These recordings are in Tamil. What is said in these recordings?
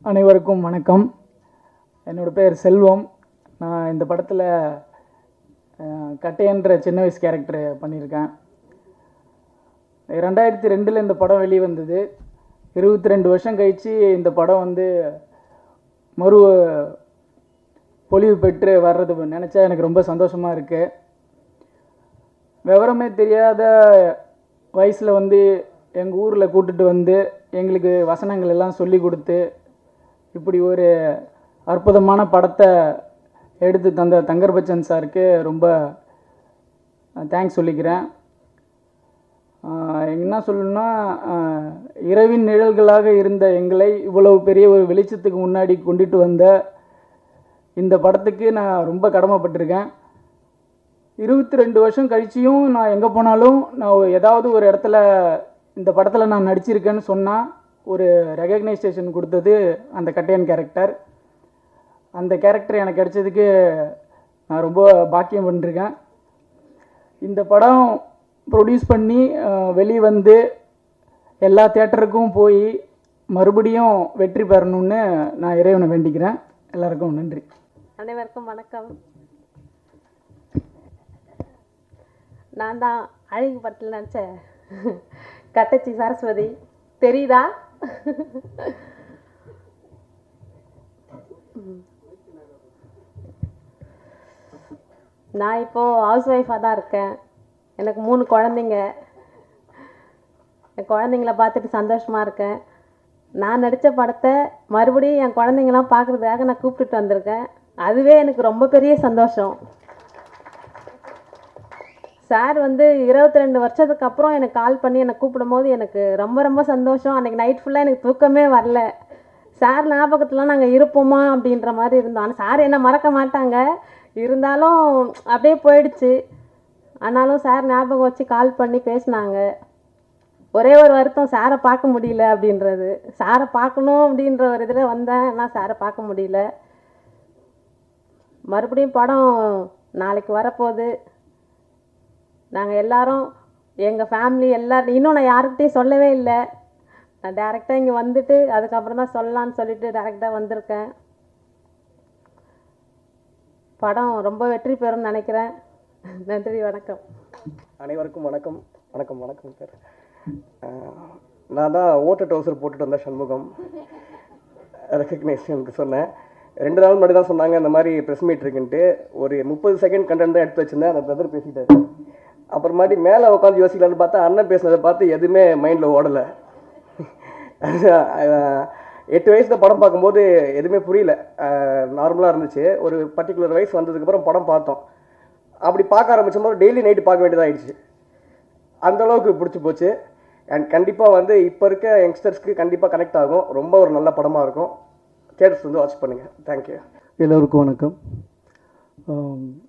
அனைவருக்கும் வணக்கம். என்னோட பேர் செல்வம். நான் இந்த படத்தில் கட்டையன்ற சின்ன வயசு கேரக்டர் பண்ணியிருக்கேன். 2002 இந்த படம் வெளிவந்தது. 22 வருஷம் கழித்து இந்த படம் மறு பொலிவு பெற்று வர்றது நினச்சா எனக்கு ரொம்ப சந்தோஷமாக இருக்குது. விவரமே தெரியாத வயசில் எங்கள் ஊரில் கூட்டுட்டு எங்களுக்கு வசனங்கள் எல்லாம் சொல்லி கொடுத்து இப்படி ஒரு அற்புதமான படத்தை எடுத்து தந்த தங்கர் பச்சன் சாருக்கு ரொம்ப தேங்க்ஸ் சொல்லிக்கிறேன். என்ன சொல்லணும்னா, இரவின் நிழல்களாக இருந்த எங்களை இவ்வளவு பெரிய ஒரு வெளிச்சத்துக்கு முன்னாடி கொண்டுட்டு வந்த இந்த படத்துக்கு நான் ரொம்ப கடமைப்பட்டிருக்கேன். 22 வருஷம் கழிச்சியும் நான் எங்கே போனாலும் நான் ஏதாவது ஒரு இடத்துல இந்த படத்தில் நான் நடிச்சிருக்கேன்னு சொன்னால் ஒரு ரெகக்னைசேஷன் கொடுத்தது அந்த கட்டையன் கேரக்டர். அந்த கேரக்டர் எனக்கு கிடைச்சதுக்கு நான் ரொம்ப பாக்கியம் பண்ணிருக்கேன். இந்த படம் ப்ரொடியூஸ் பண்ணி வெளிவந்து எல்லா தியேட்டருக்கும் போய் மறுபடியும் வெற்றி பெறணும்னு நான் இறைவனை வேண்டிக்கிறேன். எல்லாருக்கும் நன்றி. அனைவருக்கும் வணக்கம். நான் தான் அழகு படத்தில் நினச்ச கட்டச்சி சரஸ்வதி. தெரியுதா? நான் இப்போது ஹவுஸ் ஒய்ஃபாக தான் இருக்கேன். எனக்கு 3 குழந்தைங்க. என் குழந்தைங்கள பார்த்துட்டு சந்தோஷமாக இருக்கேன். நான் நடித்த படத்தை மறுபடியும் என் குழந்தைங்களாம் பார்க்குறதுக்காக நான் கூப்பிட்டுட்டு வந்திருக்கேன். அதுவே எனக்கு ரொம்ப பெரிய சந்தோஷம். சார் 22 வருஷத்துக்கு அப்புறம் எனக்கு கால் பண்ணி என்னை கூப்பிடும்போது எனக்கு ரொம்ப ரொம்ப சந்தோஷம். அன்றைக்கி நைட் ஃபுல்லாக எனக்கு தூக்கமே வரல. சார் ஞாபகத்தில் நாங்கள் இருப்போமா அப்படின்ற மாதிரி இருந்தோம். ஆனால் சார் என்னை மறக்க மாட்டாங்க, இருந்தாலும் அப்படியே போயிடுச்சு. ஆனாலும் சார் ஞாபகம் வச்சு கால் பண்ணி பேசினாங்க. ஒரே ஒரு வருத்தம், சாரை பார்க்க முடியல அப்படின்றது. சாரை பார்க்கணும் அப்படின்ற ஒரு இதில் வந்தேன், ஆனால் சாரை பார்க்க முடியல. மறுபடியும் படம் நாளைக்கு வரப்போகுது. நாங்கள் எல்லோரும், எங்கள் ஃபேமிலி எல்லோரும், இன்னும் நான் யாருக்கிட்டையும் சொல்லவே இல்லை. நான் டேரெக்டாக இங்கே வந்துட்டு அதுக்கப்புறம் தான் சொல்லலான்னு சொல்லிட்டு டேரெக்டாக வந்திருக்கேன். படம் ரொம்ப வெற்றி பெறும்னு நினைக்கிறேன். நன்றி, வணக்கம். அனைவருக்கும் வணக்கம். வணக்கம் வணக்கம் சார். நான் தான் ஓட்டர் டவுசர் போட்டுட்டு வந்தேன் சண்முகம். ரெக்கக்னேஷனுக்கு சொன்னேன். 2 நாள் முன்னாடி தான் சொன்னாங்க இந்த மாதிரி ப்ரெஸ் மீட் இருக்குன்ட்டு. ஒரு 30 செகண்ட் கண்டென்ட் தான் எடுத்து வச்சுருந்தேன். அந்த பிரதர் பேசிட்டாரு. அப்புறமாட்டி மேலே உட்காந்து யோசிக்கலான்னு பார்த்தா அண்ணன் பேசுனதை பார்த்து எதுவுமே மைண்டில் ஓடலை. 8 வயசில் படம் பார்க்கும்போது எதுவுமே புரியல, நார்மலாக இருந்துச்சு. ஒரு பர்டிகுலர் வயசு வந்ததுக்கப்புறம் படம் பார்த்தோம். அப்படி பார்க்க ஆரம்பிச்சும்போது டெய்லி நைட்டு பார்க்க வேண்டியதாகிடுச்சு. அந்தளவுக்கு பிடிச்சி போச்சு. அண்ட் கண்டிப்பாக இப்போ இருக்க யங்ஸ்டர்ஸ்க்கு கண்டிப்பாக கனெக்ட் ஆகும். ரொம்ப ஒரு நல்ல படமாக இருக்கும். தியேட்டர்ஸ் வாட்ச் பண்ணுங்கள். தேங்க்யூ. எல்லோருக்கும் வணக்கம்.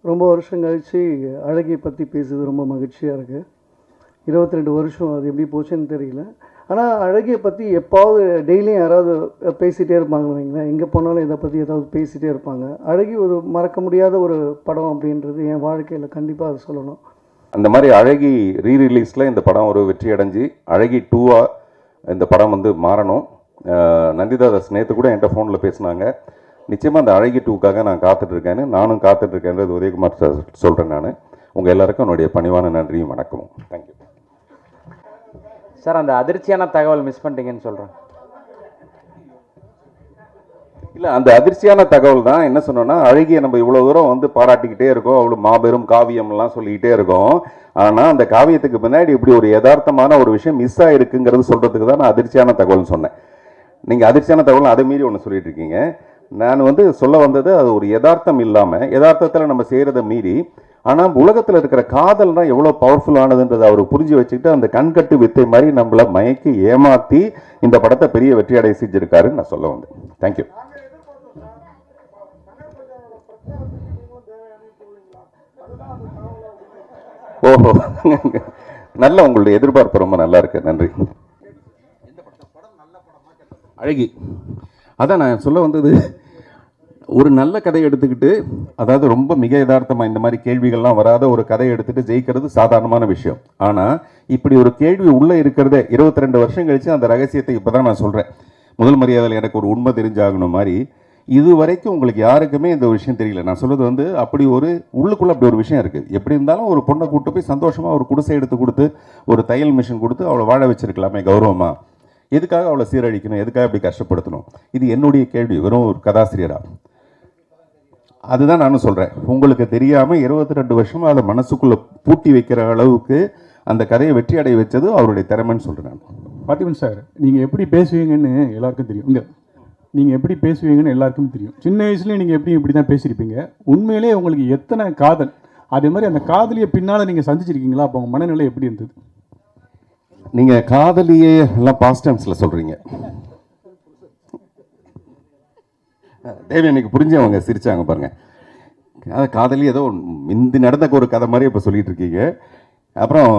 ரொம்ப வருஷம் கழித்து அழகியை பற்றி பேசுறது ரொம்ப மகிழ்ச்சியாக இருக்குது. 22 வருஷம் அது எப்படி போச்சுன்னு தெரியல. ஆனால் அழகியை பற்றி எப்பாவது டெய்லியும் யாராவது பேசிகிட்டே இருப்பாங்க வைங்களேன். எங்கே போனாலும் இதை பற்றி ஏதாவது பேசிகிட்டே இருப்பாங்க. அழகி ஒரு மறக்க முடியாத ஒரு படம் அப்படின்றது என் வாழ்க்கையில் கண்டிப்பாக அது சொல்லணும். அந்த மாதிரி அழகி ரீரிலீஸில் இந்த படம் ஒரு வெற்றி அடைஞ்சு அழகி 2ஆக இந்த படம் மாறணும். நந்திதாதாஸ் நேற்று கூட என்கிட்ட ஃபோனில் பேசினாங்க. நிச்சயமாக அந்த அழகி 2க்காக நான் காத்துட்ருக்கேன்னு, நானும் காத்துட்ருக்கேன்றது உதயகுமார் சார் சொல்கிறேன். நான் உங்கள் எல்லாருக்கும் என்னுடைய பணிவான நன்றியும் வணக்கமும். Thank you sir. அந்த அதிர்ச்சியான தகவல் மிஸ் பண்ணிட்டீங்கன்னு சொல்கிறேன். இல்லை, அந்த அதிர்ச்சியான தகவல் தான் என்ன சொன்னோன்னா, அழகியை நம்ம இவ்வளோ தூரம் பாராட்டிக்கிட்டே இருக்கோம், அவ்வளோ மாபெரும் காவியம்லாம் சொல்லிக்கிட்டே இருக்கோம். ஆனால் அந்த காவியத்துக்கு பின்னாடி இப்படி ஒரு யதார்த்தமான ஒரு விஷயம் மிஸ் ஆகிருக்குங்கிறது சொல்கிறதுக்கு தான் நான் அதிர்ச்சியான தகவல்னு சொன்னேன். நீங்கள் அதிர்ச்சியான தகவல் அதை மீறி ஒன்று சொல்லிட்டு இருக்கீங்க. நான் சொல்ல வந்தது அது ஒரு யதார்த்தம் இல்லாமல், யதார்த்தத்தில் நம்ம செய்கிறத மீறி, ஆனால் உலகத்தில் இருக்கிற காதல்னா எவ்வளோ பவர்ஃபுல்லானதுன்றதை அவர் புரிஞ்சு வச்சுக்கிட்டு அந்த கண்கட்டு வித்தை மாதிரி நம்மளை மயக்கி ஏமாற்றி இந்த படத்தை பெரிய வெற்றி அடைய செஞ்சிருக்காருன்னு நான் சொல்ல வந்தேன். தேங்க்யூ. ஓஹோ, நல்ல உங்களுடைய எதிர்பார்ப்பு ரொம்ப நல்லா இருக்கு. நன்றி. அழகி, அதான் நான் சொல்ல வந்தது. ஒரு நல்ல கதையை எடுத்துக்கிட்டு, அதாவது ரொம்ப மிக யதார்த்தமாக இந்த மாதிரி கேள்விகள்லாம் வராத ஒரு கதையை எடுத்துகிட்டு ஜெயிக்கிறது சாதாரணமான விஷயம். ஆனால் இப்படி ஒரு கேள்வி உள்ளே இருக்கிறதே 22 வருஷம் கழித்து அந்த ரகசியத்தை இப்போ தான் நான் சொல்கிறேன். முதல் மரியாதையில் எனக்கு ஒரு உண்மை தெரிஞ்சாகணும் மாதிரி இது வரைக்கும் உங்களுக்கு யாருக்குமே இந்த விஷயம் தெரியல. நான் சொல்றது வந்து அப்படி ஒரு உள்ளுக்குள்ள அப்படி ஒரு விஷயம் இருக்குது. எப்படி இருந்தாலும் ஒரு பொண்ணை கூட்டு போய் சந்தோஷமாக ஒரு குடிசை எடுத்து கொடுத்து ஒரு தையல் மிஷின் கொடுத்து அவளை வாழ வச்சிருக்கலாமே கௌரவமாக. எதுக்காக அவளை சீரழிக்கணும், எதுக்காக இப்படி கஷ்டப்படுத்தணும்? இது என்னுடைய கேள்வி, வெறும் ஒரு கதாசிரியரா. அதுதான் நானும் சொல்கிறேன். உங்களுக்கு தெரியாமல் 22 வருஷமாக அதை மனசுக்குள்ளே பூட்டி வைக்கிற அளவுக்கு அந்த கதையை வெற்றி அடைய வச்சது அவருடைய திறமைன்னு சொல்கிறேன் நான். பார்த்திபன் சார், நீங்கள் எப்படி பேசுவீங்கன்னு எல்லாருக்கும் தெரியும். இங்கே நீங்கள் எப்படி பேசுவீங்கன்னு எல்லாருக்கும் தெரியும். சின்ன வயசுலேயே நீங்கள் இப்படி தான் பேசியிருப்பீங்க. உண்மையிலே உங்களுக்கு எத்தனை காதல், அதே மாதிரி அந்த காதலியை பின்னால் நீங்கள் சந்திச்சிருக்கீங்களா? அப்போ உங்கள் மனநிலை எப்படி இருந்தது? நீங்கள் காதலியே எல்லாம் பாஸ்ட் டைம்ஸில் சொல்கிறீங்க. தேவி எனக்கு புரிஞ்சவங்க சிரிச்சாங்க பாருங்க. அது காதலி ஏதோ இந்த நடந்த ஒரு கதை மாதிரி இப்போ சொல்லிட்டு இருக்கீங்க. அப்புறம்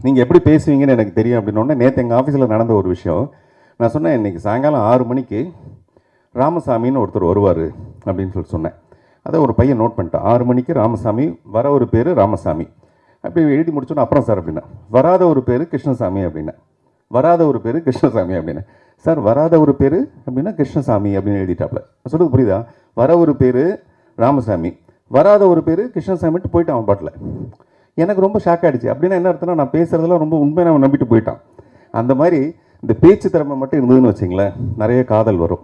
நீங்கள் எப்படி பேசுவீங்கன்னு எனக்கு தெரியும் அப்படின்னோடனே நேற்று எங்கள் ஆஃபீஸில் நடந்த ஒரு விஷயம் நான் சொன்னேன். இன்றைக்கி சாயங்காலம் 6 மணிக்கு ராமசாமின்னு ஒருத்தர் வருவார் அப்படின்னு சொன்னேன். அதை ஒரு பையன் நோட் பண்ணிட்டான். 6 மணிக்கு ராமசாமி, வர ஒரு பேர் ராமசாமி. அப்படி எழுதி முடிச்சோன்னா அப்புறம் சார் அப்படின்னா வராத ஒரு பேர் கிருஷ்ணசாமி அப்படின்னா, வராத ஒரு பேர் கிருஷ்ணசாமி அப்படின்னா, சார் வராத ஒரு பேர் அப்படின்னா கிருஷ்ணசாமி அப்படின்னு எழுதிட்டாப்ல. சொல்லுறது புரியுதா? வர ஒரு பேர் ராமசாமி, வராத ஒரு பேர் கிருஷ்ணசாமிட்டு போயிட்டான் அவன் பாட்டில். எனக்கு ரொம்ப ஷாக் ஆகிடுச்சு. அப்படின்னா என்ன அர்த்தம்னா நான் பேசுகிறதெல்லாம் ரொம்ப உண்மையை அவன் நம்பிட்டு போயிட்டான். அந்த மாதிரி இந்த பேச்சு திறமை மட்டும் இருந்ததுன்னு வச்சிங்களேன், நிறைய காதல் வரும்.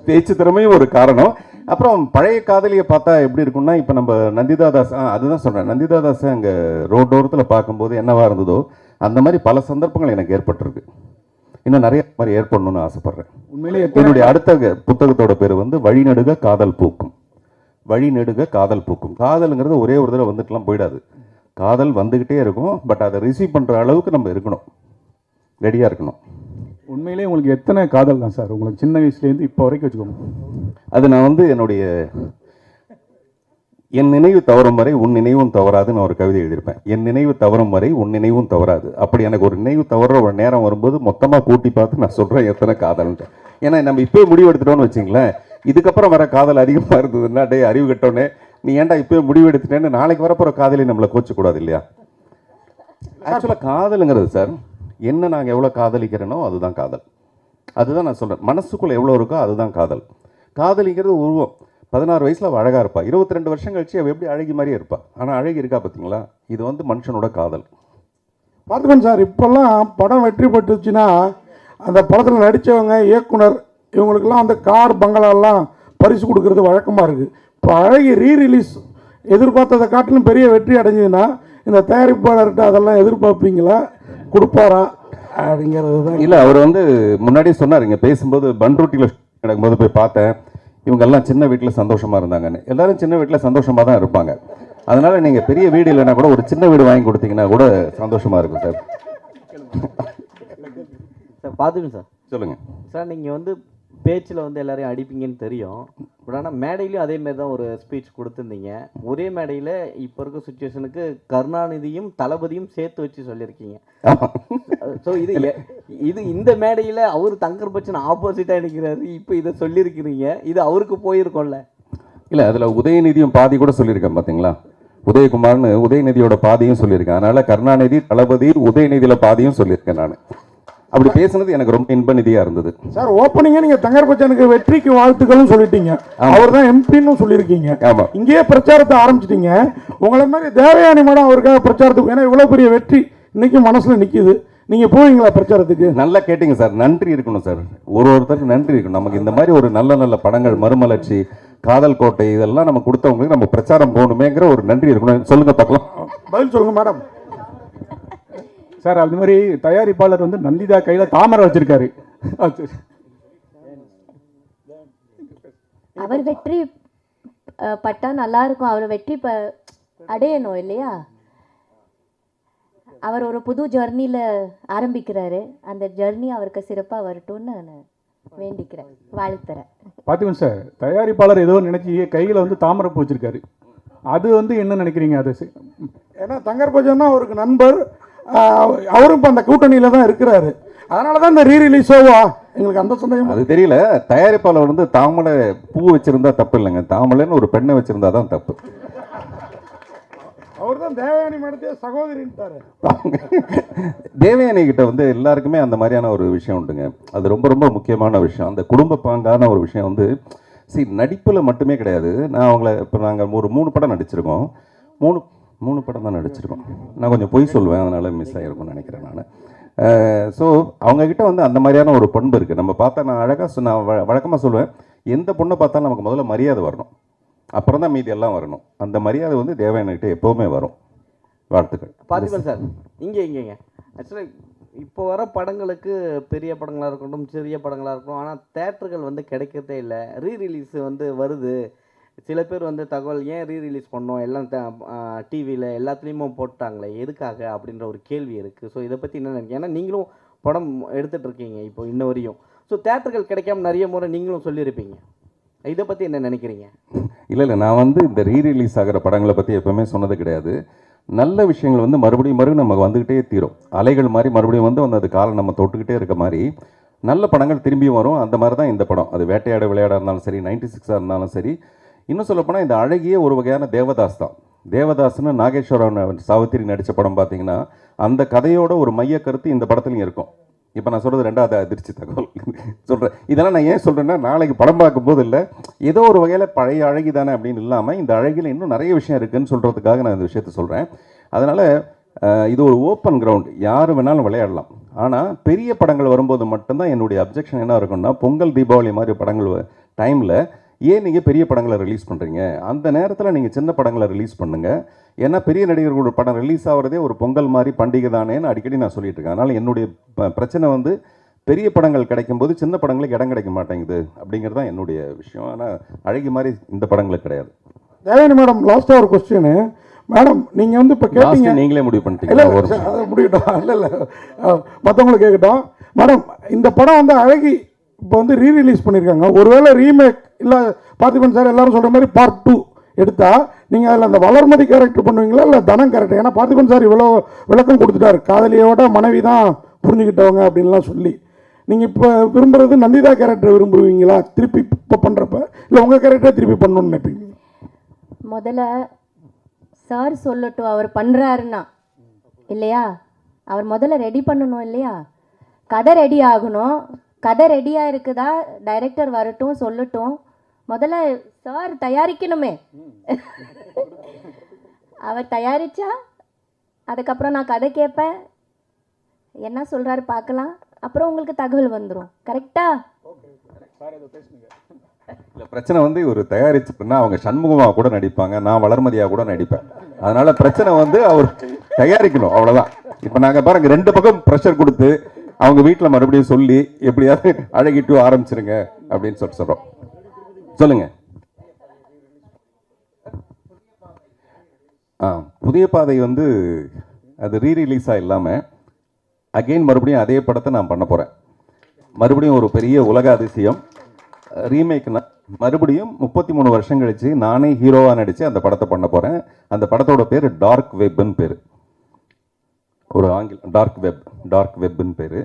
பேச்சு திறமையும் ஒரு காரணம். அப்புறம் பழைய காதலியை பார்த்தா எப்படி இருக்கும்னா, இப்போ நம்ம நந்திதா தாஸ், அதுதான் சொல்கிறேன், நந்திதா தாஸை அங்கே ரோட்டோரத்தில் பார்க்கும்போது என்னவா இருந்ததோ அந்த மாதிரி பல சந்தர்ப்பங்கள் எனக்கு ஏற்பட்டிருக்கு. இன்னும் நிறைய மாதிரி ஏற்படணும்னு ஆசைப்பட்றேன். உண்மையிலே என்னுடைய அடுத்த புத்தகத்தோட பேர் வந்து வழிநடுக காதல் பூக்கும். வழிநடுக காதல் பூக்கும். காதலுங்கிறது ஒரே ஒரு தடவை வந்துட்டுலாம் போயிடாது. காதல் வந்துக்கிட்டே இருக்கும். பட் அதை ரிசீவ் பண்ணுற அளவுக்கு நம்ம இருக்கணும், ரெடியாக இருக்கணும். உண்மையிலே உங்களுக்கு எத்தனை காதல் தான் சார் உங்களுக்கு சின்ன வயசுலேருந்து இப்போ வரைக்கும் வச்சுக்கோங்க? அது நான் வந்து என்னுடைய என் நினைவு தவறும் வரை உன் நினைவும் தவறாதுன்னு ஒரு கவிதை எழுதியிருப்பேன். என் நினைவு தவறும் வரை உன் நினைவும் தவறாது. அப்படி எனக்கு ஒரு நினைவு தவற ஒரு நேரம் வரும்போது மொத்தமாக கூட்டி பார்த்து நான் சொல்கிறேன் எத்தனை காதல்ன்ட்டு. ஏன்னா நம்ம இப்போயே முடிவு எடுத்துட்டோன்னு வச்சிங்களேன், இதுக்கப்புறம் வர காதல் அதிகமாக இருந்ததுன்னா டே அறிவு கட்டோன்னே நீ ஏன்டா இப்போயே முடிவு எடுத்துட்டேன்னு நாளைக்கு வரப்போகிற காதலி நம்மளை கோச்சக்கூடாது இல்லையா? ஆக்சுவலாக காதலுங்கிறது சார், என்ன நாங்கள் எவ்வளோ காதலிக்கிறேனோ அதுதான் காதல். அதுதான் நான் சொல்கிறேன். மனசுக்குள்ளே எவ்வளோ இருக்கோ அதுதான் காதல். காதலிங்கிறது உருவம். 16 வயசில் அவள் அழகாக இருப்பாள், 22 வருஷம் கழிச்சு அவள் எப்படி அழகி மாதிரியே இருப்பாள். ஆனால் அழகி இருக்கா பார்த்தீங்களா? இது வந்து மனுஷனோட காதல். பார்த்துக்கோங்க சார், இப்போல்லாம் படம் வெற்றி பெற்றுச்சுன்னா அந்த படத்தில் நடித்தவங்க, இயக்குனர், இவங்களுக்கெல்லாம் அந்த கார் பங்களாலாம் பரிசு கொடுக்கறது வழக்கமாக இருக்குது. இப்போ அழகி ரீரிலீஸ் எதிர்பார்த்ததை காட்டிலும் பெரிய வெற்றி அடைஞ்சதுன்னா இந்த தயாரிப்பாளர்கிட்ட அதெல்லாம் எதிர்பார்ப்பீங்களா, கொடுப்பாரா அப்படிங்கிறது தான். இல்லை, அவர் வந்து முன்னாடியே சொன்னார், இங்கே பேசும்போது பன்ருட்டியில் நடக்கும்போது போய் பார்த்தேன், இவங்கெல்லாம் சின்ன வீட்டில் சந்தோஷமாக இருந்தாங்கன்னு. எல்லாரும் சின்ன வீட்டில் சந்தோஷமாக தான் இருப்பாங்க. அதனால் நீங்கள் பெரிய வீடு இல்லைன்னா கூட ஒரு சின்ன வீடு வாங்கி கொடுத்தீங்கன்னா கூட சந்தோஷமாக இருக்கும் சார். சார் பார்த்துக்கங்க சார். சொல்லுங்கள் சார், நீங்கள் வந்து பேச்சில் வந்து எல்லாரையும் அடிப்பீங்கன்னு தெரியும். பட் ஆனால் மேடையிலையும் அதேமாரி தான் ஒரு ஸ்பீச் கொடுத்துருந்தீங்க. ஒரே மேடையில் இப்போ இருக்க சுச்சுவேஷனுக்கு கருணாநிதியும் தளபதியும் சேர்த்து வச்சு சொல்லியிருக்கீங்க. ஸோ இது இந்த மேடையில் அவர் தங்கர் பச்சன் ஆப்போசிட்டாக நிற்கிறாரு, இப்போ இதை சொல்லியிருக்கிறீங்க, இது அவருக்கு போயிருக்கோம்ல? இல்லை, அதில் உதயநிதியும் பாதி கூட சொல்லியிருக்கேன் பார்த்தீங்களா? உதயகுமார்னு உதயநிதியோட பாதியும் சொல்லியிருக்கேன். அதனால் கருணாநிதி, தளபதி, உதயநிதியில் பாதியும் சொல்லியிருக்கேன் நான். அப்படி பேசுனது எனக்கு ரொம்ப இன்ப நிதியா இருந்தது சார். ஓப்பனிங்க நீங்க தங்கர் பச்சனுக்கு வெற்றிக்கு வாழ்த்துக்களும் சொல்லிட்டீங்க, அவர் தான் எம்பின்னு சொல்லியிருக்கீங்க. ஆமா, இங்கேயே பிரச்சாரத்தை ஆரம்பிச்சிட்டீங்க. உங்களை மாதிரி தேவயானி மேடம் அவருக்காக பிரச்சாரத்துக்கு, ஏன்னா இவ்வளவு பெரிய வெற்றி இன்னைக்கு மனசுல நிக்குது, நீங்க போவீங்களா பிரச்சாரத்துக்கு? நல்லா கேட்டீங்க சார். நன்றி இருக்கணும் சார், ஒருத்தருக்கு நன்றி இருக்கணும். நமக்கு இந்த மாதிரி ஒரு நல்ல நல்ல படங்கள், மறுமலர்ச்சி, காதல் கோட்டை, இதெல்லாம் நம்ம கொடுத்தவங்களுக்கு நம்ம பிரச்சாரம் போகணுமேங்கிற ஒரு நன்றி இருக்கணும். சொல்லுங்க பார்க்கலாம். பதில் சொல்லுங்க மேடம். சார், அது மாதிரி தயாரிப்பாளர் வந்து நந்திதா கையில் தாமரை வச்சிருக்காரு. அவர் வெற்றி பட்டா நல்லா இருக்கும், அவர் வெற்றி அடையணும் இல்லையா? அவர் ஒரு புது ஜர்னியில் ஆரம்பிக்கிறாரு, அந்த ஜர்னி அவருக்கு சிறப்பாக வரட்டும்னு நான் வேண்டிக்கிறேன், வாழ்த்துறேன். பார்த்துக்கோங்க சார், தயாரிப்பாளர் ஏதோ நினைச்சி கையில் வந்து தாமரை பூ வச்சிருக்காரு, அது வந்து என்ன நினைக்கிறீங்க? அது ஏன்னா தங்கர் பச்சன் தான் அவருக்கு நண்பர், அவரும் இப்போ அந்த கூட்டணியில தான் இருக்கிறாரு. அதனால தான் இந்த ரீரிலீஸோவா எங்களுக்கு அந்த சந்தேகம். அது தெரியல. தயாரிப்பாளர் வந்து தாமரை பூ வச்சிருந்தா தப்பு இல்லைங்க, தாமரைன்னு ஒரு பெண்ணை வச்சிருந்தா தான் தப்பு. அவர் தான் தான் தேவயானி மேடத்தையே சகோதரின்ட்டாரு. தேவயானி கிட்ட வந்து எல்லாருக்குமே அந்த மாதிரியான ஒரு விஷயம் உண்டுங்க. அது ரொம்ப ரொம்ப முக்கியமான விஷயம். அந்த குடும்ப பாங்கான ஒரு விஷயம் வந்து நடிப்பில் மட்டுமே கிடையாது. நான் அவங்கள இப்போ நாங்கள் ஒரு 3 படம் நடிச்சிருக்கோம். மூணு படம் தான் நடிச்சிருக்கோம். நான் கொஞ்சம் பொய் சொல்லுவேன், அதனால் மிஸ் ஆகிருக்கும்னு நினைக்கிறேன் நான். ஸோ அவங்கக்கிட்ட வந்து அந்த மாதிரியான ஒரு பண்பு இருக்குது. நம்ம பார்த்தா நான் அழகாக நான் வழக்கமாக சொல்லுவேன், எந்த பொண்ணை பார்த்தாலும் நமக்கு முதல்ல மரியாதை வரணும், அப்புறம் தான் மீதி எல்லாம் வரணும். அந்த மரியாதை வந்து தேவயானிகிட்ட எப்போவுமே வரும். வாழ்த்துக்கள். பார்த்திபன் சார், இங்கேங்க ஆக்சுவலாக இப்போ வர படங்களுக்கு பெரிய படங்களாக இருக்கட்டும், சிறிய படங்களாக இருக்கட்டும், ஆனால் தேட்டர்கள் வந்து கிடைக்கிறதே இல்லை. ரீரிலீஸ் வந்து வருது. சில பேர் வந்து தகவல் ஏன் ரீரிலீஸ் பண்ணோம், எல்லாம் டிவியில் எல்லாத்துலேயுமே போட்டாங்களே எதுக்காக அப்படின்ற ஒரு கேள்வி இருக்குது. ஸோ இதை பற்றி என்ன நினைக்கிறேன்? ஏன்னா நீங்களும் படம் எடுத்துகிட்டு இருக்கீங்க இப்போ இன்ன வரையும். ஸோ தேட்டர்கள் கிடைக்காம நிறைய முறை நீங்களும் சொல்லியிருப்பீங்க. இதை பற்றி என்ன நினைக்கிறீங்க? இல்லை, நான் வந்து இந்த ரீரிலீஸ் ஆகிற படங்களை பற்றி எப்போவுமே சொன்னது கிடையாது. நல்ல விஷயங்கள் வந்து மறுபடியும் நமக்கு வந்துக்கிட்டே தீரும். அலைகள் மாதிரி மறுபடியும் வந்து அது காலம் நம்ம தொட்டுக்கிட்டே இருக்க மாதிரி நல்ல படங்கள் திரும்பியும் வரும். அந்த மாதிரி தான் இந்த படம். அது வேட்டையாட விளையாட இருந்தாலும் சரி, 96 இருந்தாலும் சரி. இன்னும் சொல்லப்போனால் இந்த அழகிய ஒரு வகையான தேவதாஸ் தான். தேவதாஸ்னு நாகேஸ்வரன் சாவித்திரி நடித்த படம் பார்த்தீங்கன்னா அந்த கதையோட ஒரு மைய கருத்து இந்த படத்துலையும் இருக்கும். இப்போ நான் சொல்கிறது 2வது அதிர்ச்சி தகவல் சொல்கிறேன். இதெல்லாம் நான் ஏன் சொல்கிறேன்னா, நாளைக்கு படம் பார்க்கும்போது இல்லை, ஏதோ ஒரு வகையில் பழைய அழகி தானே அப்படின்னு இல்லாமல் இந்த அழகில் இன்னும் நிறைய விஷயம் இருக்குதுன்னு சொல்கிறதுக்காக நான் இந்த விஷயத்த சொல்கிறேன். அதனால் இது ஒரு ஓப்பன் கிரவுண்ட், யார் வேணாலும் விளையாடலாம். ஆனால் பெரிய படங்கள் வரும்போது மட்டும்தான் என்னுடைய அப்ஜெக்ஷன் என்ன இருக்குன்னா, பொங்கல் தீபாவளி மாதிரி படங்கள் டைமில் ஏன் நீங்கள் பெரிய படங்களை ரிலீஸ் பண்ணுறீங்க? அந்த நேரத்தில் நீங்கள் சின்ன படங்களை ரிலீஸ் பண்ணுங்கள். ஏன்னா பெரிய நடிகர்களோட படம் ரிலீஸ் ஆகிறதே ஒரு பொங்கல் மாதிரி பண்டிகை தானேன்னு அடிக்கடி நான் சொல்லிட்டு இருக்கேன். அதனால் என்னுடைய பிரச்சனை வந்து பெரிய படங்கள் கிடைக்கும்போது சின்ன படங்களுக்கு இடம் கிடைக்க மாட்டேங்குது அப்படிங்கிறது தான் என்னுடைய விஷயம். ஆனால் அழகி மாதிரி இந்த படங்களுக்கு கிடையாது. தேவயானி மேடம், லாஸ்ட்டாக ஒரு கொஸ்டின் மேடம். நீங்கள் வந்து இப்போ கேட்டீங்க, நீங்களே முடிவு பண்ணிட்டீங்க. இல்லை அதை முடிக்கட்டும், இல்லை மற்றவங்களுக்கு கேட்கட்டும். மேடம், இந்த படம் வந்து அழகி இப்போ வந்து ரீரிலீஸ் பண்ணியிருக்காங்க. ஒருவேளை ரீமேக் இல்லை பார்த்திபன் சார் எல்லாரும் சொல்கிற மாதிரி பார்ட் 2 எடுத்தால் நீங்கள் அதில் அந்த வளர்மதி கேரக்டர் பண்ணுவீங்களா இல்லை தனம் கேரக்டர்? ஏன்னா பார்த்திபன் சார் இவ்வளோ விளக்கம் கொடுத்துட்டாரு, காதலியோட மனைவி தான் புரிஞ்சுக்கிட்டவங்க அப்படின்லாம் சொல்லி. நீங்கள் இப்போ விரும்புகிறது நந்திதா கேரக்டர் விரும்புவீங்களா திருப்பி இப்போ பண்ணுறப்ப, இல்லை உங்கள் கேரக்டரை திருப்பி பண்ணணும்னு நினைப்பீங்க? முதல்ல சார் சொல்லட்டும், அவர் பண்ணுறாருன்னா இல்லையா, அவர் முதல்ல ரெடி பண்ணணும் இல்லையா, கதை ரெடி ஆகணும். கதை ரெடியாக இருக்குதா, டைரக்டர் வரட்டும் சொல்லட்டும். முதல்ல சார் தயாரிக்கணுமே. அவர் தயாரித்தா அதுக்கப்புறம் நான் கதை கேட்பேன், என்ன சொல்கிறாரு பார்க்கலாம், அப்புறம் உங்களுக்கு தகவல் வந்துடும். கரெக்டா? இல்லை, பிரச்சனை வந்து ஒரு தயாரிச்சுட்டுனா அவங்க சண்முகமாக கூட நடிப்பாங்க, நான் வளர்மதியாக கூட நடிப்பேன். அதனால் பிரச்சனை வந்து அவர் தயாரிக்கணும், அவ்வளோதான். இப்போ நாங்கள் பாருங்க 2 பக்கம் ப்ரெஷர் கொடுத்து அவங்க வீட்டில் மறுபடியும் சொல்லி எப்படியாவது அழகிட்டு ஆரம்பிச்சிருங்க அப்படின்னு சொல்கிறோம். சொல்லுங்க. புதிய பாதை வந்து அது ரீரிலீஸாக இல்லாமல் அகெயின் மறுபடியும் அதே படத்தை நான் பண்ண போகிறேன். மறுபடியும் ஒரு பெரிய உலக அதிசயம் ரீமேக்னா மறுபடியும் 33 வருஷம் கழிச்சு நானே ஹீரோவாக நடித்து அந்த படத்தை பண்ண போகிறேன். அந்த படத்தோட பேர் டார்க் வெப்னு பேர். ஒரு ஆங்கிலம் டார்க் வெப்னு பேர்.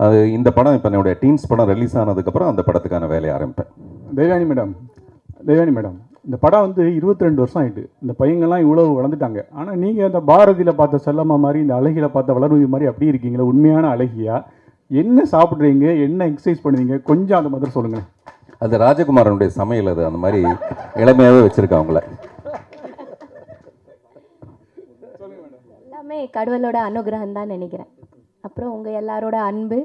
அது இந்த படம் இப்போ என்னுடைய டீன்ஸ் படம் ரிலீஸ் ஆனதுக்கப்புறம் அந்த படத்துக்கான வேலையை ஆரம்பிப்பேன். தேவயானி மேடம், இந்த படம் வந்து 22 வருஷம் ஆகிட்டு. இந்த பையங்கள்லாம் இவ்வளோ வளர்ந்துட்டாங்க. ஆனால் நீங்கள் அந்த பாரதியில் பார்த்த செல்லம்மா மாதிரி, இந்த அழகியில் பார்த்த வளர்மதி மாதிரி அப்படி இருக்கீங்களா? உண்மையான அழகியா? என்ன சாப்பிட்றீங்க, என்ன எக்ஸசைஸ் பண்ணுவீங்க, கொஞ்சம் அந்த மாதிரி சொல்லுங்களேன். அது ராஜகுமாரனுடைய சமையல், அது அந்த மாதிரி இளமையாகவே வச்சுருக்கேன் அவங்கள. எல்லாமே கடவுளோட அனுகிரகம் தான் நினைக்கிறேன். அப்புறம் உங்கள் எல்லாரோட அன்பு,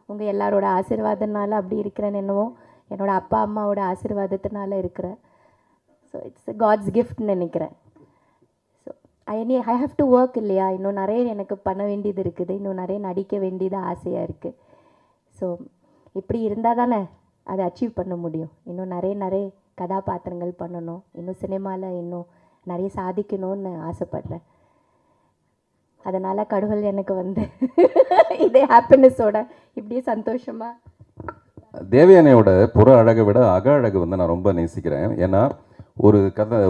உங்கள் எல்லாரோட ஆசீர்வாதத்தினால அப்படி இருக்கிறேன்னு என்னவோ, என்னோட அப்பா அம்மாவோட ஆசீர்வாதத்தினால இருக்கிறேன். ஸோ இட்ஸ் காட்ஸ் கிஃப்ட்னு நினைக்கிறேன். So I have to work இல்லையா, இன்னும் நிறைய எனக்கு பண்ண வேண்டியது இருக்குது, இன்னும் நிறைய நடிக்க வேண்டியது ஆசையாக இருக்குது. ஸோ இப்படி இருந்தால் தானே அதை அச்சீவ் பண்ண முடியும். இன்னும் நிறைய கதாபாத்திரங்கள் பண்ணணும், இன்னும் சினிமாவில் இன்னும் நிறைய சாதிக்கணும்னு ஆசைப்பட்றேன். அதனால் கடவுள் எனக்கு வந்து இதே ஹாப்பினஸோட இப்படியே சந்தோஷமாக. தேவயானியோட புற அழகை விட அக அழகு வந்து நான் ரொம்ப நேசிக்கிறேன். ஏன்னா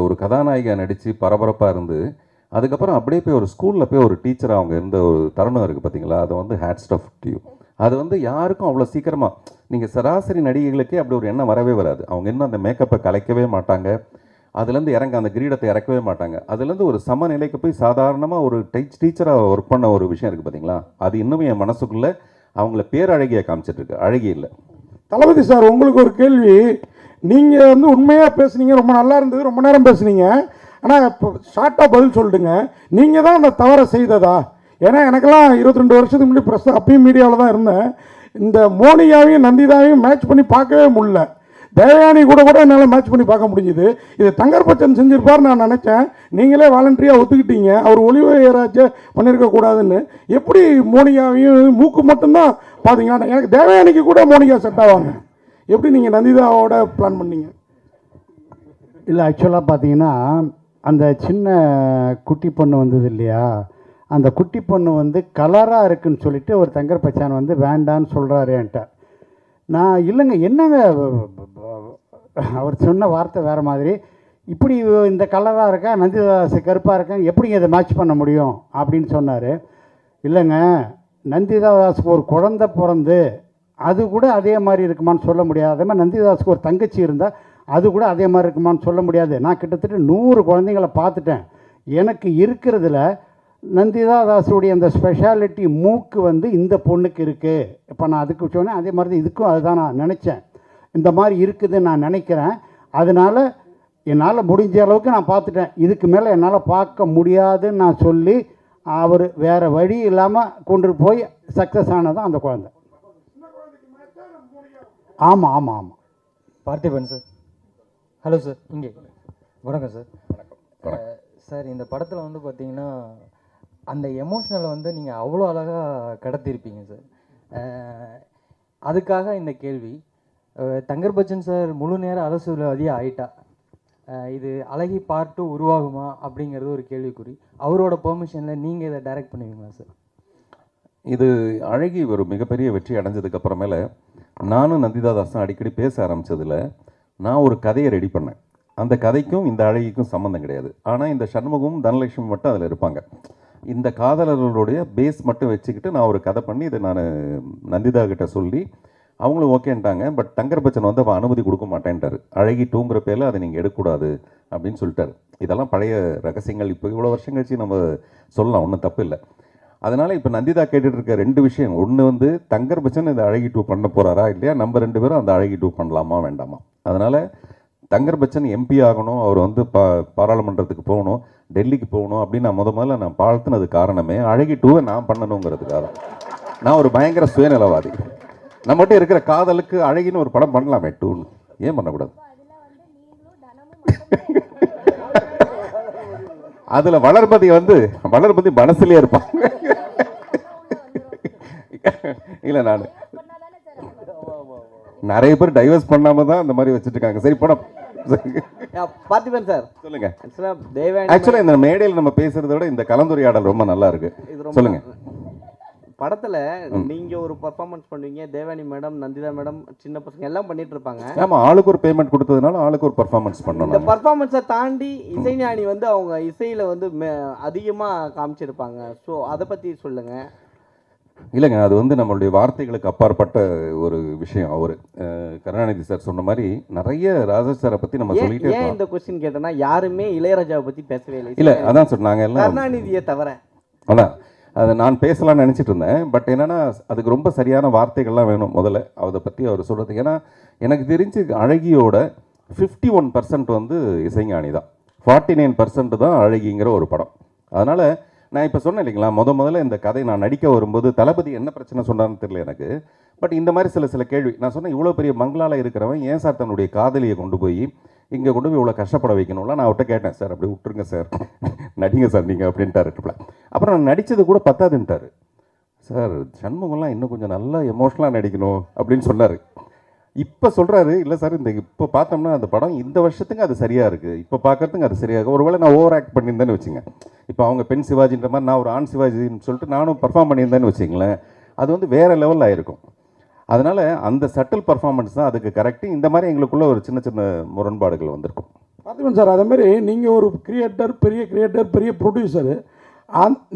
ஒரு கதாநாயகா நடித்து பரபரப்பாக இருந்து அதுக்கப்புறம் அப்படியே போய் ஒரு ஸ்கூலில் போய் ஒரு டீச்சராக அவங்க இருந்த ஒரு தருணம் இருக்குது பார்த்தீங்களா, அது வந்து ஹேட்ஸ் ஆஃப் டு யூ. அது வந்து யாருக்கும் அவ்வளோ சீக்கிரமாக, நீங்கள் சராசரி நடிகைகளுக்கே அப்படி ஒரு எண்ணம் வரவே வராது. அவங்க இன்னும் அந்த மேக்கப்பை கலைக்கவே மாட்டாங்க. அதுலேருந்து இறங்க அந்த கிரீடத்தை இறக்கவே மாட்டாங்க. அதுலேருந்து ஒரு சமநிலைக்கு போய் சாதாரணமாக ஒரு டீச்சராக ஒர்க் பண்ண ஒரு விஷயம் இருக்குது பார்த்தீங்களா, அது இன்னும் என் மனசுக்குள்ளே அவங்கள பேரழகியாக காமிச்சிட்ருக்கு, அழகி இல்லை. தளபதி சார், உங்களுக்கு ஒரு கேள்வி. நீங்கள் வந்து உண்மையாக பேசுனீங்க, ரொம்ப நல்லா இருந்தது, ரொம்ப நேரம் பேசுனீங்க. ஆனால் இப்போ ஷார்ட்டாக பதில் சொல்லிட்டுங்க, நீங்கள் தான் அந்த தவறை செய்ததா? ஏன்னா எனக்கெல்லாம் 22 வருஷத்துக்கு முன்னாடி ப்ரெஸ், அப்பயும் மீடியாவில் தான் இருந்தேன். இந்த மோனிகாவையும் நந்திதாவையும் மேட்ச் பண்ணி பார்க்கவே முடியல. தேவயானி கூட என்னால் மேட்ச் பண்ணி பார்க்க முடிஞ்சுது. இது தங்கர் பச்சன் செஞ்சிருப்பார் நான் நினச்சேன். நீங்களே வாலண்டரியாக ஒத்துக்கிட்டீங்க அவர் ஒளிவு ஏறாச்சே பண்ணியிருக்கக்கூடாதுன்னு. எப்படி மோனிகாவையும் மூக்கு மட்டும்தான் பார்த்தீங்கன்னா, எனக்கு தேவயானிக்கு கூட மோனிகா செட் ஆவாங்க. எப்படி நீங்கள் நந்திதாவோட பிளான் பண்ணீங்க? இல்லை, ஆக்சுவலாக பார்த்தீங்கன்னா அந்த சின்ன குட்டி பொண்ணு வந்தது இல்லையா, அந்த குட்டி பொண்ணு வந்து கலராக இருக்குன்னு சொல்லிட்டு ஒரு தங்கர் பச்சான் வந்து வேண்டான்னு சொல்கிறாரு என்கிட்ட. நான் இல்லைங்க, என்னங்க அவர் சொன்ன வார்த்தை வேறு மாதிரி, இப்படி இந்த கலராக இருக்கா, நந்திதாஸ் கருப்பாக இருக்கா, எப்படிங்க இதை மேட்ச் பண்ண முடியும் அப்படின்னு சொன்னார். இல்லைங்க, நந்திதாஸுக்கு ஒரு குழந்தை பிறந்து அது கூட அதே மாதிரி இருக்குமான்னு சொல்ல முடியாது. அதே மாதிரி நந்திதாஸுக்கு ஒரு தங்கச்சி இருந்தால் அது கூட அதே மாதிரி இருக்குமான்னு சொல்ல முடியாது. நான் கிட்டத்தட்ட 100 குழந்தைங்களை பார்த்துட்டேன். எனக்கு இருக்கிறதுல நந்திதாஸுடைய அந்த ஸ்பெஷாலிட்டி மூக்கு வந்து இந்த பொண்ணுக்கு இருக்குது. இப்போ நான் அதுக்கு சொன்னேன், அதே மாதிரி தான் இதுக்கும் அதுதான் நான் நினச்சேன். இந்த மாதிரி இருக்குதுன்னு நான் நினைக்கிறேன். அதனால் என்னால் முடிஞ்ச அளவுக்கு நான் பார்த்துட்டேன். இதுக்கு மேலே என்னால் பார்க்க முடியாதுன்னு நான் சொல்லி அவர் வேறு வழி இல்லாமல் கொண்டு போய் சக்ஸஸ் ஆனதான் அந்த குழந்தை. ஆமாம் ஆமாம் ஆமாம். பார்த்திபன் சார். Hello sir. இங்கே வணக்கம் சார். சார், இந்த படத்தில் வந்து பார்த்தீங்கன்னா அந்த எமோஷ்னலை வந்து நீங்கள் அவ்வளோ அழகாக கடத்திருப்பீங்க சார். அதுக்காக இந்த கேள்வி. தங்கர் பச்சன் சார் முழு நேர அரசியல்வாதியாக ஆயிட்டா, இது அழகி பார்ட் 2 உருவாகுமா அப்படிங்கிறது ஒரு கேள்விக்குறி. அவரோட பெர்மிஷனில் நீங்கள் இதை டைரக்ட் பண்ணுவீங்களா சார்? இது அழகி ஒரு மிகப்பெரிய வெற்றி அடைஞ்சதுக்கு அப்புறமேல நானும் நந்திதாதாஸும் அடிக்கடி பேச ஆரம்பித்ததில் நான் ஒரு கதையை ரெடி பண்ணேன். அந்த கதைக்கும் இந்த அழகிக்கும் சம்மந்தம் கிடையாது. ஆனால் இந்த சண்முகமும் தனலட்சுமி மட்டும் அதில் இருப்பாங்க. இந்த காதலர்களுடைய பேஸ் மட்டும் வச்சுக்கிட்டு நான் ஒரு கதை பண்ணி இதை நான் நந்திதா கிட்ட சொல்லி அவங்களும் ஓகேன்ட்டாங்க. பட் தங்கர் பச்சன் வந்து அவன் அனுமதி கொடுக்க மாட்டேன்ட்டார். அழகி 2ங்கிற பேரில் அதை நீங்கள் எடுக்கக்கூடாது அப்படின்னு சொல்லிட்டாரு. இதெல்லாம் பழைய ரகசியங்கள், இப்போ இவ்வளோ வருஷம் கழிச்சு நம்ம சொல்லலாம், ஒன்றும் தப்பு இல்லை. அதனால் இப்போ நந்திதா கேட்டுட்டு இருக்க 2 விஷயம். ஒன்று வந்து தங்கர் பச்சன் இந்த அழகி 2 பண்ண போகிறாரா இல்லையா, நம்ம 2 பேரும் அந்த அழகி 2 பண்ணலாமா வேண்டாமா. அதனால் தங்கர் பச்சன் எம்பி ஆகணும், அவர் வந்து பாராளுமன்றத்துக்கு போகணும், டெல்லிக்கு போகணும் அப்படின்னு நான் முதல்ல நான் வாழ்த்துனது காரணமே அழகி 2வை நான் பண்ணணுங்கிறதுக்காக. நான் ஒரு பயங்கர சுயநலவாதி. நம்மகிட்ட இருக்கிற காதலுக்கு அழகின்னு ஒரு படம் பண்ணலாமே 2ன்னு, ஏன் பண்ணக்கூடாது? அதில் வளர்மதி மனசுலேயே இருப்பாங்க. இல்லை, நான் நிறைய பேர் டைவர்ஸ் பண்ணாம தான் இந்த மாதிரி வச்சுட்டு இருக்காங்க. சரி, படம் பார்த்திபன் சார் சொல்லுங்க. ஆக்சுவலாக இந்த மேடையில் நம்ம பேசுறதை விட இந்த கலந்துரையாடல் ரொம்ப நல்லா இருக்கு. சொல்லுங்க. படத்துல நீங்க ஒரு பர்ஃபார்மன்ஸ் பண்ணுவீங்க, தேவானி மேடம், நந்திதா மேடம், சின்ன பசங்க எல்லாம் பண்ணிட்டு இருப்பாங்க. ஆமா, ஆளுக்கு ஒரு பேமெண்ட் கொடுத்ததுனால ஆளுக்கு ஒரு பர்ஃபார்மன்ஸ் பண்ணணும். இந்த பர்ஃபார்மன்ஸை தாண்டி இசைஞானி வந்து அவங்க இசையில வந்து அதிகமா காமிச்சிருப்பாங்க. ஸோ அதை பத்தி சொல்லுங்க. இல்லைங்க, அது வந்து நம்மளுடைய வார்த்தைகளுக்கு அப்பாற்பட்ட ஒரு விஷயம். அவர் கருணாநிதி சார் சொன்ன மாதிரி நிறைய ராஜா சாரை பற்றி நம்ம சொல்லிட்டே இருக்கோம். ஏன் இந்த கொஸ்டின் கேட்டேன்னா, யாருமே இளையராஜாவை பற்றி பேசவே இல்லை. இல்லை, அதான் சொன்னாங்க எல்லாம் கருணாநிதியை தவிர. அதான் அதை நான் பேசலாம்னு நினச்சிட்டு இருந்தேன். பட் என்னென்னா அதுக்கு ரொம்ப சரியான வார்த்தைகள்லாம் வேணும் முதல்ல அதை பற்றி அவர் சொல்கிறதுக்கு. ஏன்னா எனக்கு தெரிஞ்சு அழகியோட 51% வந்து இசைஞானி தான், 49% தான் அழகிங்கிற ஒரு படம். அதனால் நான் இப்போ சொன்னேன் இல்லைங்களா, முதல்ல இந்த கதை நான் நடிக்க வரும்போது தளபதி என்ன பிரச்சனை சொன்னார்னு தெரியல எனக்கு. பட் இந்த மாதிரி சில கேள்வி நான் சொன்னேன். இவ்வளோ பெரிய பங்களாவில் இருக்கிறவன் ஏன் சார் தன்னுடைய காதலியை கொண்டு போய் இங்கே கொண்டு போய் இவ்வளோ கஷ்டப்பட வைக்கணும்ல. நான் அவர்கிட்ட கேட்டேன், சார் அப்படி விட்டுருங்க சார், நடிங்க சார் நீங்கள் அப்படின்ட்டார். அப்புறம் நான் நடித்தது கூட பத்தாதுன்ட்டார். சார் சண்முகம்லாம் இன்னும் கொஞ்சம் நல்லா எமோஷ்னலாக நடிக்கணும் அப்படின்னு சொன்னார். இப்போ சொல்கிறாரு, இல்லை சார் இப்போ பார்த்தோம்னா அந்த படம் இந்த வருஷத்துக்கு அது சரியாக இருக்குது, இப்போ பார்க்கறதுக்கு அது சரியாக இருக்குது. ஒருவேளை நான் ஓவர் ஆக்ட் பண்ணியிருந்தேன்னு வச்சுங்க, இப்போ அவங்க பெண் சிவாஜின்ற மாதிரி நான் ஒரு ஆண் சிவாஜின்னு சொல்லிட்டு நானும் பர்ஃபார்ம் பண்ணியிருந்தேன்னு வச்சிங்களேன், அது வந்து வேறு லெவலில் ஆயிருக்கும். அதனால் அந்த சட்டில் பர்ஃபார்மன்ஸ் தான் அதுக்கு கரெக்டு. இந்த மாதிரி எங்களுக்குள்ள ஒரு சின்ன சின்ன முரண்பாடுகள் வந்திருக்கும். பார்த்திபன் சார், அதேமாதிரி நீங்கள் ஒரு கிரியேட்டர், பெரிய ப்ரொடியூசரு.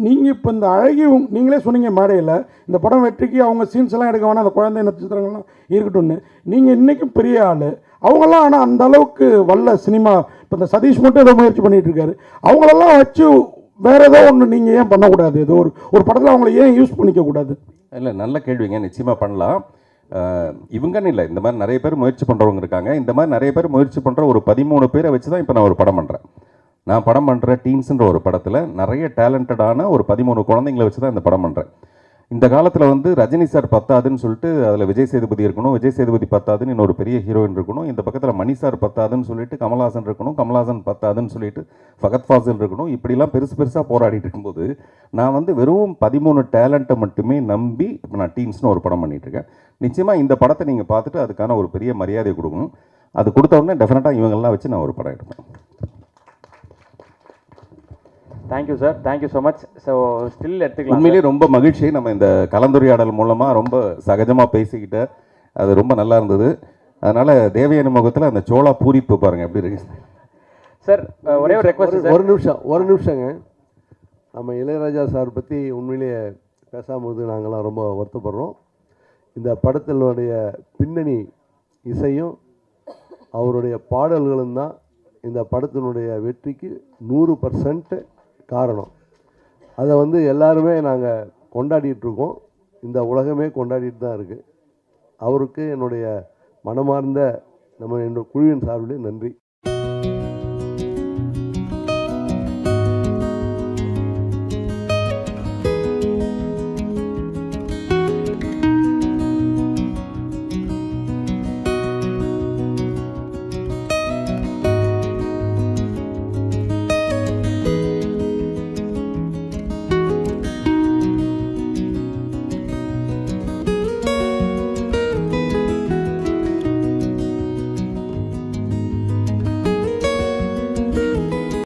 நீங்கள் இப்போ இந்த அழகி நீங்களே சொன்னீங்க மேடையில், இந்த படம் வெற்றிக்கு அவங்க சீன்ஸ் எல்லாம் எடுக்க வேணாம், அந்த குழந்தை நட்சத்திரங்கள்லாம் இருக்கட்டும்னு. நீங்கள் இன்றைக்கும் பெரிய ஆள், அவங்கெல்லாம் ஆனால் அந்த அளவுக்கு வல்ல சினிமா, இப்போ இந்த சதீஷ் மட்டும் ஏதோ முயற்சி பண்ணிட்டு இருக்காரு, அவங்களெல்லாம் வச்சு வேற ஏதோ ஒன்று நீங்கள் ஏன் பண்ணக்கூடாது? ஏதோ ஒரு படத்தில் அவங்கள ஏன் யூஸ் பண்ணிக்க கூடாது? இல்லை, நல்ல கேள்விங்க. நிச்சயமாக பண்ணலாம். இவங்கன்னு இல்லை, இந்த மாதிரி நிறைய பேர் முயற்சி பண்ணுறவங்க இருக்காங்க. இந்த மாதிரி நிறைய பேர் முயற்சி பண்ணுற ஒரு 13 பேரை வச்சு தான் இப்போ நான் ஒரு படம் பண்ணுறேன். நான் படம் பண்ணுற டீன்ஸுன்ற ஒரு படத்தில் நிறைய டேலண்டடான ஒரு 13 குழந்தைங்களை வச்சு தான் இந்த படம் பண்ணுறேன். இந்த காலத்தில் வந்து ரஜினி சார் பத்தாதுன்னு சொல்லிட்டு அதில் விஜய் சேதுபதி இருக்கணும், விஜய் சேதுபதி பத்தாதுன்னு இன்னொரு பெரிய ஹீரோயின் இருக்கணும், இந்த பக்கத்தில் மணி சார் பத்தாதுன்னு சொல்லிட்டு கமல்ஹாசன் இருக்கணும், கமல்ஹாசன் பத்தாதுன்னு சொல்லிட்டு ஃபகத் ஃபாசில் இருக்கணும், இப்படிலாம் பெருசாக போராடிட்டு இருக்கும்போது நான் வந்து வெறும் 13 டேலண்ட்டை மட்டுமே நம்பி இப்போ நான் டீன்ஸ்னு ஒரு படம் பண்ணிகிட்ருக்கேன். நிச்சயமாக இந்த படத்தை நீங்கள் பார்த்துட்டு அதுக்கான ஒரு பெரிய மரியாதை கொடுக்கணும். அது கொடுத்த உடனே டெஃபினட்டாக இவங்கெல்லாம் வச்சு நான் ஒரு படம் எடுப்பேன். Thank you sir, thank you so much. So still எடுத்துக்கலாம். உண்மையிலேயே ரொம்ப மகிழ்ச்சி. நம்ம இந்த கலந்துரையாடல் மூலமாக ரொம்ப சகஜமாக பேசிக்கிட்ட, அது ரொம்ப நல்லா இருந்தது. அதனால் தேவயானி முகத்தில் அந்த சோளா பூரிப்பு பாருங்கள் எப்படி இருக்கு சார். ஒரே ஒரு ரெக்வஸ்ட். ஒரு நிமிஷங்க. நம்ம இளையராஜா சார் பற்றி உண்மையிலேயே பேசாமல் நாங்கள்லாம் ரொம்ப வருத்தப்படுறோம். இந்த படத்தினுடைய பின்னணி இசையும் அவருடைய பாடல்களும் தான் இந்த படத்தினுடைய வெற்றிக்கு 100% காரணம். அதை வந்து எல்லாருமே நாங்கள் கொண்டாடிட்டுருக்கோம், இந்த உலகமே கொண்டாடிட்டு தான் இருக்குது. அவருக்கு என்னுடைய மனமார்ந்த என்னோட குழுவின் சார்பிலே நன்றி.